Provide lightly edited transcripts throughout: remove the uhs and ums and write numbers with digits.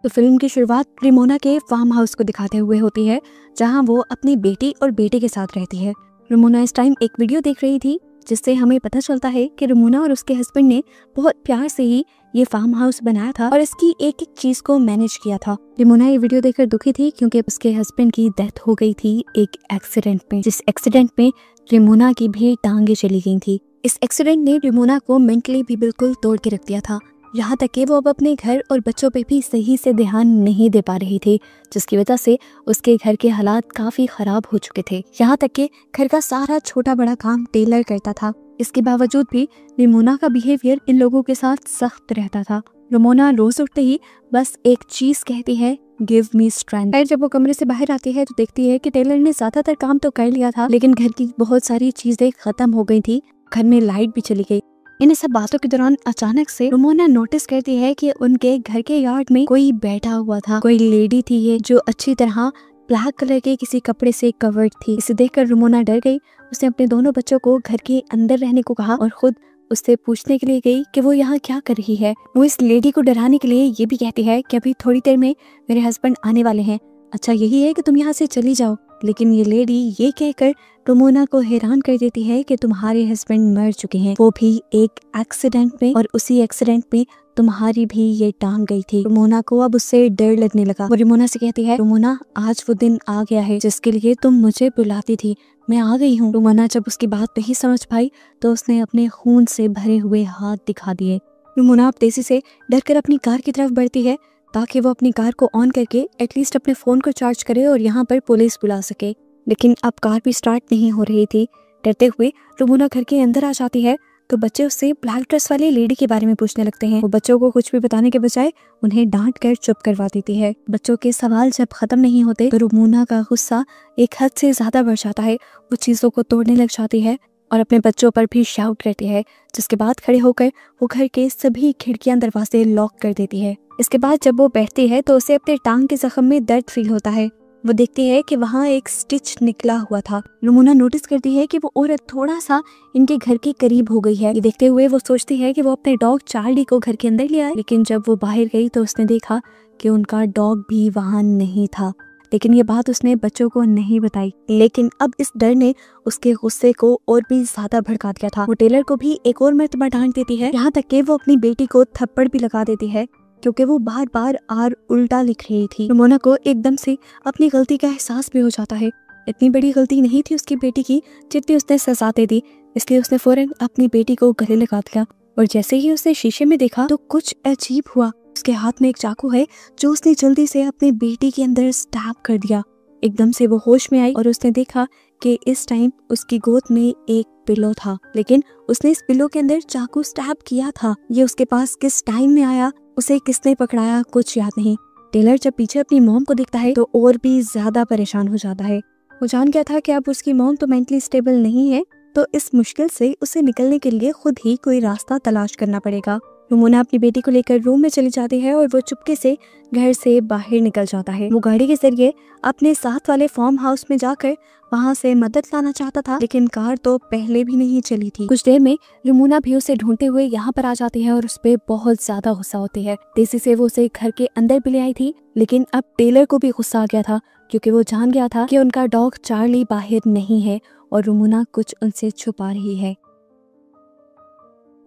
तो फिल्म की शुरुआत रेमोना के फार्म हाउस को दिखाते हुए होती है, जहां वो अपनी बेटी और बेटे के साथ रहती है। रेमोना इस टाइम एक वीडियो देख रही थी, जिससे हमें पता चलता है कि रेमोना और उसके हस्बैंड ने बहुत प्यार से ही ये फार्म हाउस बनाया था और इसकी एक एक चीज को मैनेज किया था। रेमोना ये वीडियो देखकर दुखी थी क्योंकि उसके हस्बैंड की डेथ हो गई थी एक एक्सीडेंट में, जिस एक्सीडेंट में रेमोना की भी टांगे चली गई थी। इस एक्सीडेंट ने रेमोना को मेंटली भी बिल्कुल तोड़ के रख दिया था, यहाँ तक कि वो अब अपने घर और बच्चों पे भी सही से ध्यान नहीं दे पा रही थी, जिसकी वजह से उसके घर के हालात काफी खराब हो चुके थे। यहाँ तक कि घर का सारा छोटा बड़ा काम टेलर करता था। इसके बावजूद भी रेमोना का बिहेवियर इन लोगों के साथ सख्त रहता था। रेमोना रोज उठते ही बस एक चीज कहती है, गिव मी स्ट्रेंथ। फिर जब वो कमरे से बाहर आती है तो देखती है कि टेलर ने ज्यादातर काम तो कर लिया था, लेकिन घर की बहुत सारी चीजें खत्म हो गई थी। घर में लाइट भी चली गई। इन सब बातों के दौरान अचानक से रेमोना नोटिस करती है कि उनके घर के यार्ड में कोई बैठा हुआ था। कोई लेडी थी ये, जो अच्छी तरह ब्लैक कलर के किसी कपड़े से कवर्ड थी। इसे देखकर रेमोना डर गई। उसने अपने दोनों बच्चों को घर के अंदर रहने को कहा और खुद उससे पूछने के लिए गई कि वो यहाँ क्या कर रही है। वो इस लेडी को डराने के लिए ये भी कहती है कि अभी थोड़ी देर में मेरे हस्बैंड आने वाले हैं, अच्छा यही है कि तुम यहाँ से चली जाओ। लेकिन ये लेडी ये कहकर रेमोना को हैरान कर देती है कि तुम्हारे हस्बैंड मर चुके हैं, वो भी एक एक्सीडेंट में, और उसी एक्सीडेंट में तुम्हारी भी ये टांग गई थी। रेमोना को अब उससे डर लगने लगा। वो रेमोना से कहती है, रेमोना आज वो दिन आ गया है जिसके लिए तुम मुझे बुलाती थी, मैं आ गई हूँ। रेमोना जब उसकी बात नहीं समझ पाई तो उसने अपने खून से भरे हुए हाथ दिखा दिए। रेमोना अब तेजी से डरकर अपनी कार की तरफ बढ़ती है ताकि वो अपनी कार को ऑन करके एटलीस्ट अपने फोन को चार्ज करे और यहाँ पर पुलिस बुला सके। लेकिन अब कार भी स्टार्ट नहीं हो रही थी। डरते हुए रेमोना घर के अंदर आ जाती है तो बच्चे उससे ब्लैक ड्रेस वाली लेडी के बारे में पूछने लगते हैं। वो बच्चों को कुछ भी बताने के बजाय उन्हें डांट कर चुप करवा देती है। बच्चों के सवाल जब खत्म नहीं होते तो रेमोना का गुस्सा एक हद से ज्यादा बढ़ जाता है। वो चीजों को तोड़ने लग जाती है और अपने बच्चों पर भी शाउट करती है, जिसके बाद खड़े होकर वो घर के सभी खिड़कियां दरवाजे लॉक कर देती है। इसके बाद जब वो बैठती है तो उसे अपने टांग के जख्म में दर्द फील होता है। वो देखती है कि वहाँ एक स्टिच निकला हुआ था। रेमोना नोटिस करती है कि वो औरत थोड़ा सा इनके घर के करीब हो गई है। ये देखते हुए वो सोचती है कि वो अपने डॉग चार्ली को घर के अंदर ले आए, लेकिन जब वो बाहर गई तो उसने देखा कि उनका डॉग भी वहाँ नहीं था। लेकिन ये बात उसने बच्चों को नहीं बताई। लेकिन अब इस डर ने उसके गुस्से को और भी ज्यादा भड़का दिया था। वो टेलर को भी एक और मर्तबा डांट देती है, यहाँ तक कि वो अपनी बेटी को थप्पड़ भी लगा देती है क्योंकि वो बार बार आर उल्टा लिख रही थी। रेमोना को एकदम से अपनी गलती का एहसास भी हो जाता है। इतनी बड़ी गलती नहीं थी उसकी बेटी की जितनी उसने सजा दे दी, इसलिए उसने फौरन अपनी बेटी को गले लगा दिया। और जैसे ही उसने शीशे में देखा तो कुछ अजीब हुआ। उसके हाथ में एक चाकू है जो उसने जल्दी से अपनी बेटी के अंदर स्टैब कर दिया। एकदम से वो होश में आई और उसने देखा कि इस टाइम उसकी गोद में एक पिलो था, लेकिन उसने इस पिलो के अंदर चाकू स्टैब किया था। ये उसके पास किस टाइम में आया, उसे किसने पकड़ाया, कुछ याद नहीं। टेलर जब पीछे अपनी मॉम को देखता है तो और भी ज्यादा परेशान हो जाता है। वो जान गया था कि अब उसकी मॉम तो मेंटली स्टेबल नहीं है, तो इस मुश्किल से उसे निकलने के लिए खुद ही कोई रास्ता तलाश करना पड़ेगा। रेमोना अपनी बेटी को लेकर रूम में चली जाती है और वो चुपके से घर से बाहर निकल जाता है। वो गाड़ी के जरिए अपने साथ वाले फार्म हाउस में जाकर वहाँ से मदद लाना चाहता था, लेकिन कार तो पहले भी नहीं चली थी। कुछ देर में रेमोना भी उसे ढूंढते हुए यहाँ पर आ जाती है और उस पर बहुत ज्यादा गुस्सा होती है। तेजी से वो उसे घर के अंदर भी ले आई थी, लेकिन अब टेलर को भी गुस्सा आ गया था क्योंकि वो जान गया था कि उनका डॉग चार्ली बाहर नहीं है और रेमोना कुछ उनसे छुपा रही है।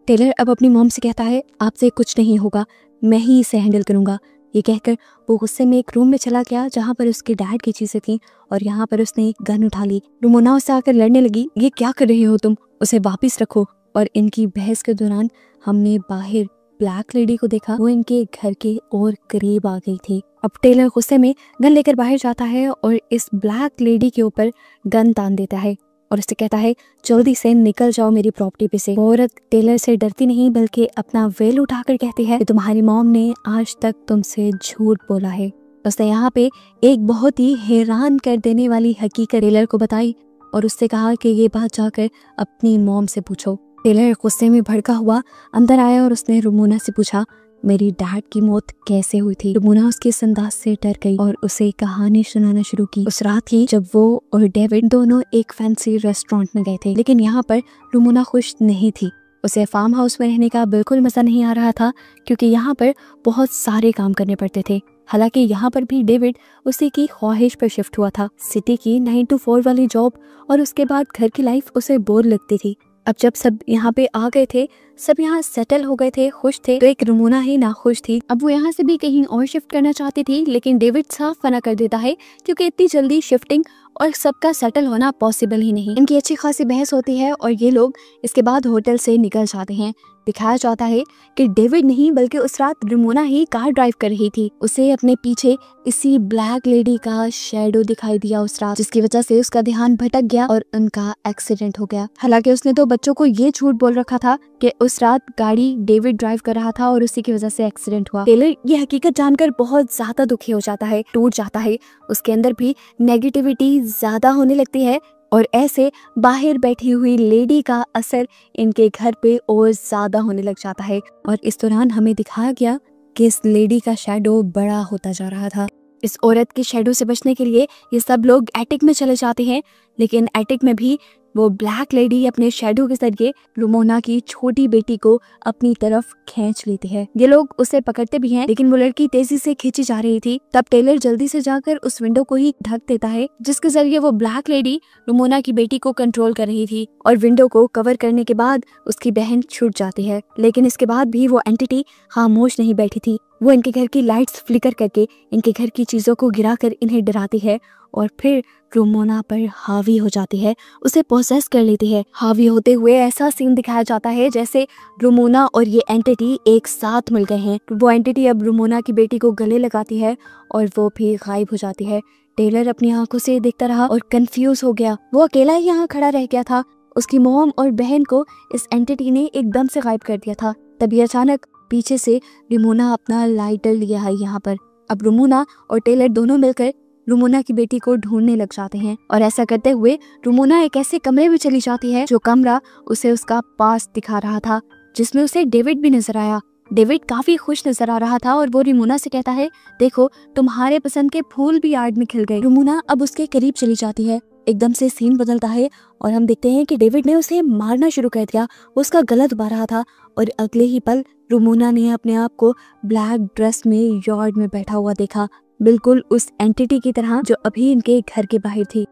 टेलर अब अपनी मॉम से कहता है, आपसे कुछ नहीं होगा, मैं ही इसे हैंडल करूंगा। ये कहकर वो गुस्से में एक रूम में चला गया जहाँ पर उसके डैड की चीजें थी और यहाँ पर उसने एक गन उठा ली। रेमोना उससे आकर लड़ने लगी, ये क्या कर रही हो तुम, उसे वापिस रखो। और इनकी बहस के दौरान हमने बाहर ब्लैक लेडी को देखा, वो इनके घर के और करीब आ गई थी। अब टेलर गुस्से में गन लेकर बाहर जाता है और इस ब्लैक लेडी के ऊपर गन तान देता है और उससे कहता है, जल्दी से निकल जाओ मेरी प्रॉपर्टी पे से। औरत टेलर से डरती नहीं बल्कि अपना वेल उठाकर कहती है कि तुम्हारी मॉम ने आज तक तुमसे झूठ बोला है। उसने यहाँ पे एक बहुत ही हैरान कर देने वाली हकीकत टेलर को बताई और उससे कहा कि ये बात जाकर अपनी मॉम से पूछो। टेलर गुस्से में भड़का हुआ अंदर आया और उसने रेमोना से पूछा, मेरी डैड की मौत कैसे हुई थी। रेमोना उसके इस अंदाज से डर गई और उसे कहानी सुनाना शुरू की। उस रात ही जब वो और डेविड दोनों एक फैंसी रेस्टोरेंट में गए थे, लेकिन यहाँ पर रेमोना खुश नहीं थी। उसे फार्म हाउस में रहने का बिल्कुल मज़ा नहीं आ रहा था, क्योंकि यहाँ पर बहुत सारे काम करने पड़ते थे। हालांकि यहाँ पर भी डेविड उसी की ख्वाहिश पर शिफ्ट हुआ था। सिटी की 9 to 4 वाली जॉब और उसके बाद घर की लाइफ उसे बोर लगती थी। अब जब सब यहाँ पे आ गए थे, सब यहाँ सेटल हो गए थे, खुश थे, तो एक रुमोना ही नाखुश थी। अब वो यहाँ से भी कहीं और शिफ्ट करना चाहती थी, लेकिन डेविड साफ मना कर देता है, क्योंकि इतनी जल्दी शिफ्टिंग और सबका सेटल होना पॉसिबल ही नहीं। इनकी अच्छी खासी बहस होती है और ये लोग इसके बाद होटल से निकल जाते हैं। दिखाया जाता है कि डेविड नहीं बल्कि उस रात रुमोना ही कार ड्राइव कर रही थी। उसे अपने पीछे इसी ब्लैक लेडी का शैडो दिखाई दिया उस रात, जिसकी वजह से उसका ध्यान भटक गया और उनका एक्सीडेंट हो गया। हालांकि उसने तो बच्चों को ये झूठ बोल रखा था कि उस रात गाड़ी डेविड ड्राइव कर रहा था और उसी की वजह से एक्सीडेंट हुआ। टेलर ये हकीकत जानकर बहुत ज्यादा दुखी हो जाता है, टूट जाता है। उसके अंदर भी नेगेटिविटी ज्यादा होने लगती है और ऐसे बाहर बैठी हुई लेडी का असर इनके घर पे और ज्यादा होने लग जाता है। और इस दौरान हमें दिखाया गया कि इस लेडी का शैडो बड़ा होता जा रहा था। इस औरत के शैडो से बचने के लिए ये सब लोग एटिक में चले जाते हैं, लेकिन एटिक में भी वो ब्लैक लेडी अपने शैडो के जरिए रुमोना की छोटी बेटी को अपनी तरफ खींच लेती है। ये लोग उसे पकड़ते भी हैं, लेकिन वो लड़की तेजी से खींची जा रही थी। तब टेलर जल्दी से जाकर उस विंडो को ही ढक देता है, जिसके जरिए वो ब्लैक लेडी रुमोना की बेटी को कंट्रोल कर रही थी। और विंडो को कवर करने के बाद उसकी बहन छूट जाती है, लेकिन इसके बाद भी वो एंटिटी खामोश नहीं बैठी थी। वो इनके घर की लाइट्स फ्लिकर करके इनके घर की चीजों को गिराकर इन्हें डराती है और फिर रुमोना पर हावी हो जाती है, उसे पोसेस कर लेती है। हावी होते हुए ऐसा सीन दिखाया जाता है जैसे रुमोना और ये एंटिटी एक साथ मिल गए हैं। वो एंटिटी अब रुमोना की बेटी को गले लगाती है और वो भी गायब हो जाती है। टेलर अपनी आंखों से देखता रहा और कंफ्यूज हो गया। वो अकेला ही यहाँ खड़ा रह गया था। उसकी मॉम और बहन को इस एंटिटी ने एकदम से गायब कर दिया था। तभी अचानक पीछे से रुमोना अपना लाइटर लिया है यहाँ पर। अब रुमोना और टेलर दोनों मिलकर रुमोना की बेटी को ढूंढने लग जाते हैं और ऐसा करते हुए रुमोना एक ऐसे कमरे में चली जाती है जो कमरा उसे उसका पास्ट दिखा रहा था, जिसमें उसे डेविड भी नजर आया। डेविड काफी खुश नजर आ रहा था और वो रुमोना से कहता है, देखो तुम्हारे पसंद के फूल भी यार्ड में खिल गए। रुमोना अब उसके करीब चली जाती है। एकदम से सीन बदलता है और हम देखते हैं कि डेविड ने उसे मारना शुरू कर दिया। वो उसका गला दबा रहा था और अगले ही पल रुमोना ने अपने आप को ब्लैक ड्रेस में यार्ड में बैठा हुआ देखा, बिल्कुल उस एंटिटी की तरह जो अभी इनके घर के बाहर थी।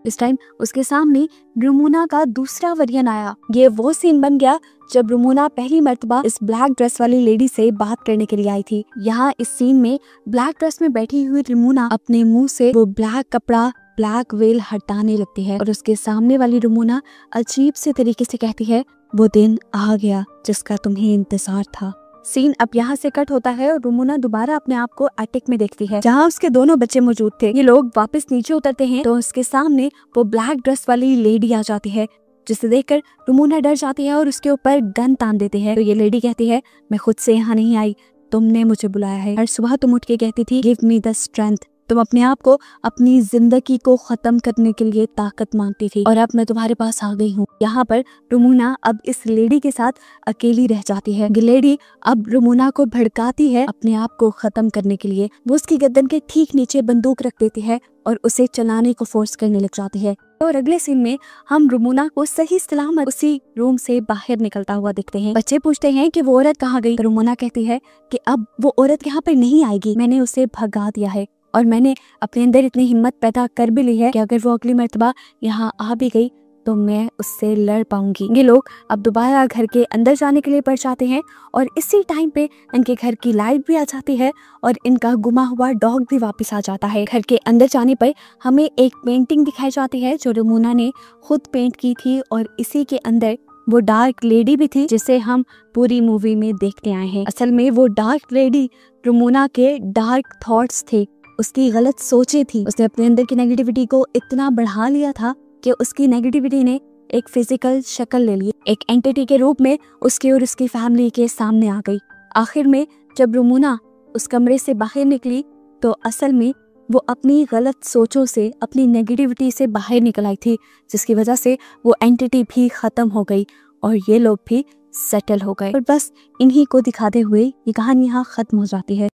इस टाइम उसके सामने रुमोना का दूसरा वर्जन आया। ये वो सीन बन गया जब रुमोना पहली मर्तबा इस ब्लैक ड्रेस वाली लेडी से बात करने के लिए आई थी। यहाँ इस सीन में ब्लैक ड्रेस में बैठी हुई रुमोना अपने मुंह से वो ब्लैक कपड़ा, ब्लैक वेल हटाने लगती है और उसके सामने वाली रुमोना अजीब से तरीके से कहती है, वो दिन आ गया जिसका तुम्हें इंतजार था। सीन अब यहाँ से कट होता है और रुमोना दोबारा अपने आप को एटिक में देखती है, जहाँ उसके दोनों बच्चे मौजूद थे। ये लोग वापस नीचे उतरते हैं तो उसके सामने वो ब्लैक ड्रेस वाली लेडी आ जाती है, जिसे देखकर रुमोना डर जाती है और उसके ऊपर गन तान देते हैं। तो ये लेडी कहती है, मैं खुद से यहाँ नहीं आई, तुमने मुझे बुलाया है। हर सुबह तुम उठ के कहती थी, गिव मी द स्ट्रेंथ। तुम अपने आप को अपनी जिंदगी को खत्म करने के लिए ताकत मांगती थी और अब मैं तुम्हारे पास आ गई हूँ। यहाँ पर रुमोना अब इस लेडी के साथ अकेली रह जाती है। लेडी अब रुमोना को भड़काती है अपने आप को खत्म करने के लिए। वो उसकी गर्दन के ठीक नीचे बंदूक रख देती है और उसे चलाने को फोर्स करने लग जाती है। और अगले सीन में हम रुमोना को सही सलामत उसी रूम से बाहर निकलता हुआ देखते हैं। बच्चे पूछते हैं कि वो औरत कहाँ गई। रुमोना कहती है कि अब वो औरत यहाँ पर नहीं आएगी, मैंने उसे भगा दिया है और मैंने अपने अंदर इतनी हिम्मत पैदा कर भी ली है कि अगर वो अगली मर्तबा यहाँ आ भी गई तो मैं उससे लड़ पाऊंगी। ये लोग अब दोबारा घर के अंदर जाने के लिए पड़ जाते हैं और इसी टाइम पे इनके घर की लाइट भी आ जाती है और इनका गुमा हुआ डॉग भी वापस आ जाता है। घर के अंदर जाने पर हमें एक पेंटिंग दिखाई जाती है जो रुमोना ने खुद पेंट की थी और इसी के अंदर वो डार्क लेडी भी थी जिसे हम पूरी मूवी में देखते आए हैं। असल में वो डार्क लेडी रुमोना के डार्क थॉट्स थे, उसकी गलत सोचें थी। उसने अपने अंदर की नेगेटिविटी को इतना बढ़ा लिया था कि उसकी नेगेटिविटी ने एक फिजिकल शक्ल ले ली, एक एंटिटी के रूप में उसके और उसकी फैमिली के सामने आ गई। आखिर में जब रुमोना उस कमरे से बाहर निकली तो असल में वो अपनी गलत सोचों से, अपनी नेगेटिविटी से बाहर निकल आई थी, जिसकी वजह से वो एंटिटी भी खत्म हो गई और ये लोग भी सेटल हो गए। और बस इन्हीं को दिखाते हुए ये कहानी यहाँ खत्म हो जाती है।